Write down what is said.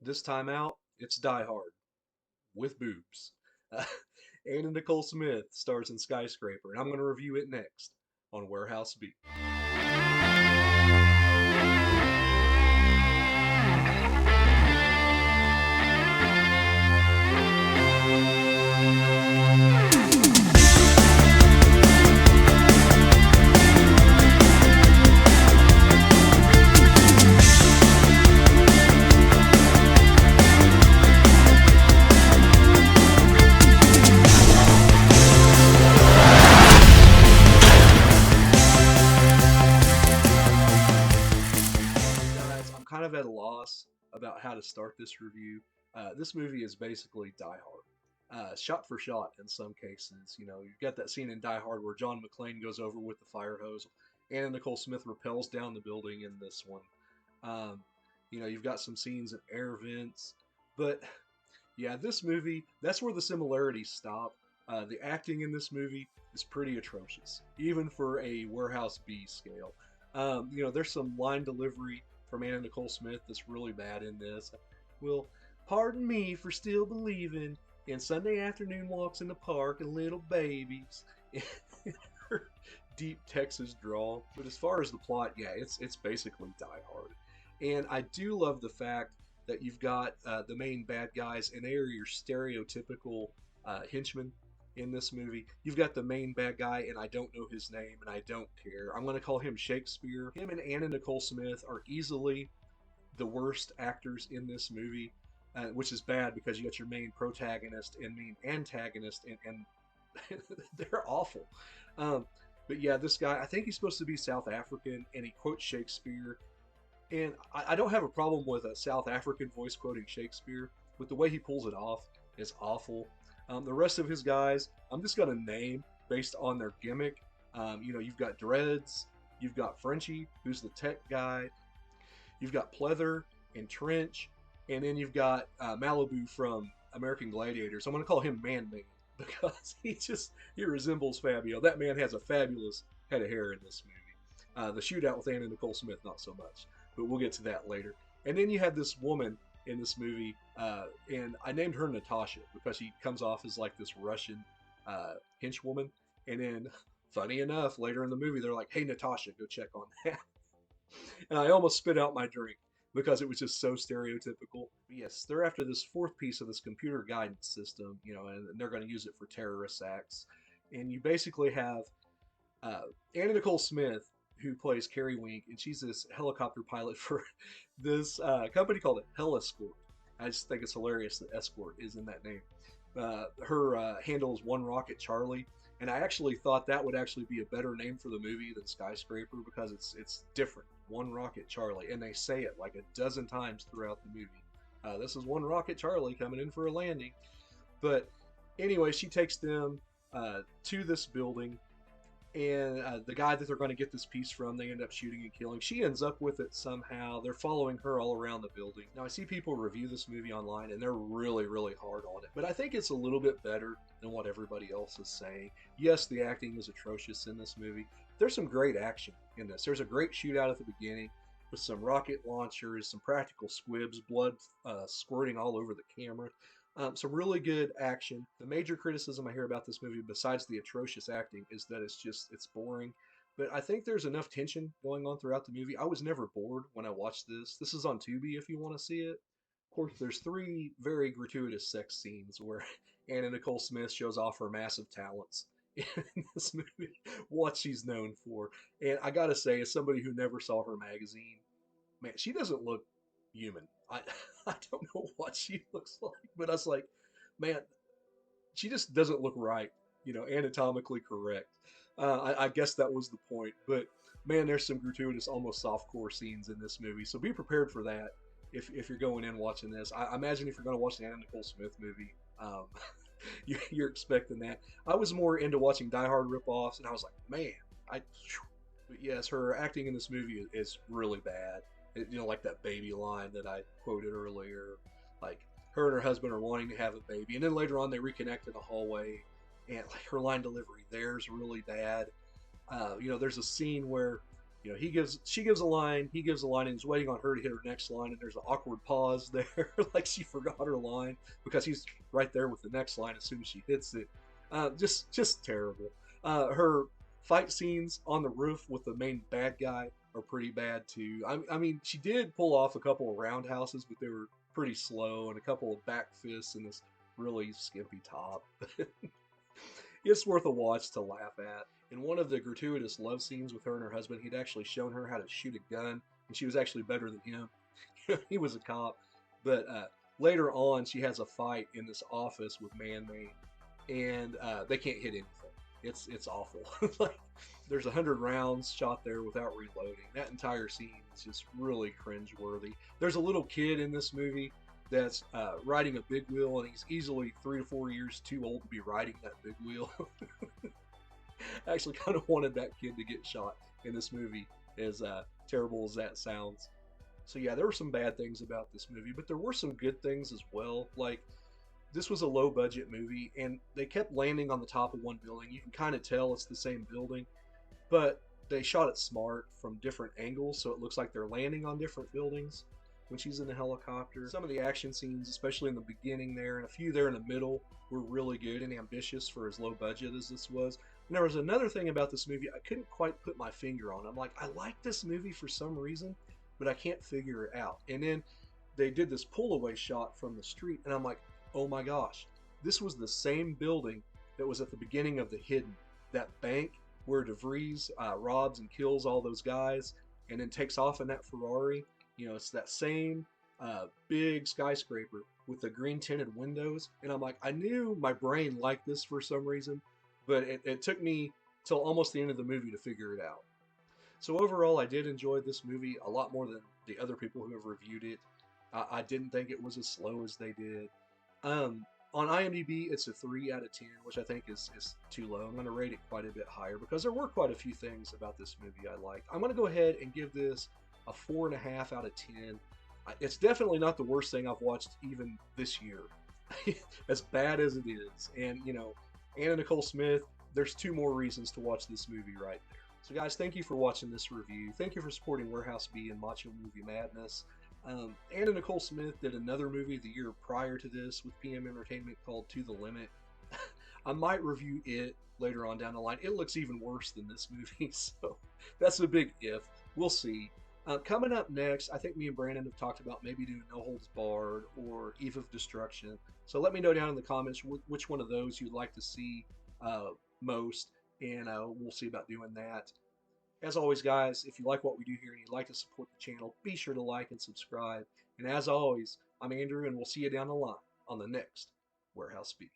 This time out, it's Die Hard with boobs. Uh, Anna Nichole Smith stars in Skyscraper, and I'm going to review it next on Warehouse Beat. Guys, I'm kind of at a loss about how to start this review. This movie is basically Die Hard, shot for shot in some cases. You know, you've got that scene in Die Hard where John McClane goes over with the fire hose. Anna Nicole Smith rappels down the building in this one. Um, you've got some scenes in air vents, but yeah, this movie, that's where the similarities stop. The acting in this movie is pretty atrocious, even for a Warehouse B scale. There's some line delivery from Anna Nicole Smith that's really bad in this. Well, pardon me for still believing in Sunday afternoon walks in the park and little babies. Her deep Texas drawl. But as far as the plot, yeah, it's basically Die Hard. And I do love the fact that you've got the main bad guys, and they are your stereotypical henchmen in this movie. You've got the main bad guy, and I don't know his name, and I don't care. I'm going to call him Shakespeare. Him and Anna Nicole Smith are easily the worst actors in this movie, which is bad because you got your main protagonist and main antagonist, and they're awful. But yeah, this guy, I think he's supposed to be South African, and he quotes Shakespeare. And I don't have a problem with a South African voice quoting Shakespeare, but the way he pulls it off is awful. The rest of his guys, I'm just going to name based on their gimmick. You've got Dreads, you've got Frenchie, who's the tech guy, you've got Pleather and Trench, and then you've got Malibu from American Gladiators. I'm going to call him Man-Man because he resembles Fabio. That man has a fabulous head of hair in this movie. The shootout with Anna Nicole Smith, not so much, but we'll get to that later. And then you have this woman in this movie, and I named her Natasha because she comes off as like this Russian henchwoman. And then, funny enough, later in the movie, they're like, "Hey, Natasha, go check on that." And I almost spit out my drink because it was just so stereotypical. But yes, they're after this fourth piece of this computer guidance system, and they're going to use it for terrorist acts. And you basically have Anna Nicole Smith, who plays Carrie Wink, and she's this helicopter pilot for this company called Escort. I just think it's hilarious that Escort is in that name. Her handle is One Rocket Charlie, and I actually thought that would actually be a better name for the movie than Skyscraper because it's different. One Rocket Charlie, and they say it like a dozen times throughout the movie. This is One Rocket Charlie coming in for a landing. But anyway, she takes them to this building, and the guy that they're going to get this piece from, they end up shooting and killing. She ends up with it somehow. They're following her all around the building. Now, I see people review this movie online, and they're really, really hard on it. But I think it's a little bit better than what everybody else is saying. Yes, the acting is atrocious in this movie. There's some great action in this. There's a great shootout at the beginning with some rocket launchers, some practical squibs, blood squirting all over the camera. Some really good action. The major criticism I hear about this movie, besides the atrocious acting, is that it's boring. But I think there's enough tension going on throughout the movie. I was never bored when I watched this. This is on Tubi if you want to see it. Of course, there's three very gratuitous sex scenes where Anna Nicole Smith shows off her massive talents in this movie, what she's known for. And I gotta say, as somebody who never saw her magazine, man, she doesn't look human. I I don't know what she looks like, but I was like, man, she just doesn't look right, anatomically correct. I guess that was the point, but man, there's some gratuitous, almost softcore scenes in this movie, so be prepared for that if you're going in watching this. I imagine if you're going to watch the Anna Nicole Smith movie, you're expecting that. I was more into watching Die Hard ripoffs, and I was like, man, but yes, her acting in this movie is really bad. Like that baby line that I quoted earlier. Like, her and her husband are wanting to have a baby, and then later on they reconnect in the hallway, and like her line delivery there's really bad. There's a scene where You know, she gives a line, he gives a line, and he's waiting on her to hit her next line, and there's an awkward pause there, like she forgot her line because he's right there with the next line as soon as she hits it. Just terrible. Her fight scenes on the roof with the main bad guy are pretty bad too. I mean, she did pull off a couple of roundhouses, but they were pretty slow, and a couple of back fists and this really skimpy top. It's worth a watch to laugh at. In one of the gratuitous love scenes with her and her husband, he'd actually shown her how to shoot a gun, and she was actually better than him. He was a cop. But later on, she has a fight in this office with Man Mate, and they can't hit anything. It's awful. Like there's 100 rounds shot there without reloading. That entire scene is just really cringeworthy. There's a little kid in this movie that's riding a big wheel, and he's easily 3 to 4 years too old to be riding that big wheel. I actually kind of wanted that kid to get shot in this movie, as terrible as that sounds. So yeah, there were some bad things about this movie, but there were some good things as well. Like this was a low budget movie, and they kept landing on the top of one building. You can kind of tell it's the same building, but they shot it smart from different angles, so it looks like they're landing on different buildings when she's in the helicopter. Some of the action scenes, especially in the beginning there, and a few there in the middle, were really good and ambitious for as low budget as this was. And there was another thing about this movie I couldn't quite put my finger on. I'm like, I like this movie for some reason, but I can't figure it out. And then they did this pull away shot from the street, and I'm like, oh my gosh, this was the same building that was at the beginning of The Hidden. That bank where DeVries robs and kills all those guys and then takes off in that Ferrari. You know, it's that same big skyscraper with the green tinted windows. And I'm like, I knew my brain liked this for some reason, but it took me till almost the end of the movie to figure it out. So overall, I did enjoy this movie a lot more than the other people who have reviewed it. I didn't think it was as slow as they did. On IMDb, it's a 3 out of 10, which I think is too low. I'm going to rate it quite a bit higher because there were quite a few things about this movie I liked. I'm going to go ahead and give this a 4.5 out of 10. It's definitely not the worst thing I've watched even this year, as bad as it is. And, you know, Anna Nichole Smith, there's 2 more reasons to watch this movie right there. So, guys, thank you for watching this review. Thank you for supporting Warehouse B and Macho Movie Madness. Anna Nichole Smith did another movie the year prior to this with PM Entertainment called To the Limit. I might review it later on down the line. It looks even worse than this movie, so that's a big if. We'll see. Coming up next, I think me and Brandon have talked about maybe doing No Holds Barred or Eve of Destruction. So let me know down in the comments which one of those you'd like to see most, and we'll see about doing that. As always, guys, if you like what we do here and you'd like to support the channel, be sure to like and subscribe. And as always, I'm Andrew, and we'll see you down the line on the next Warehouse B.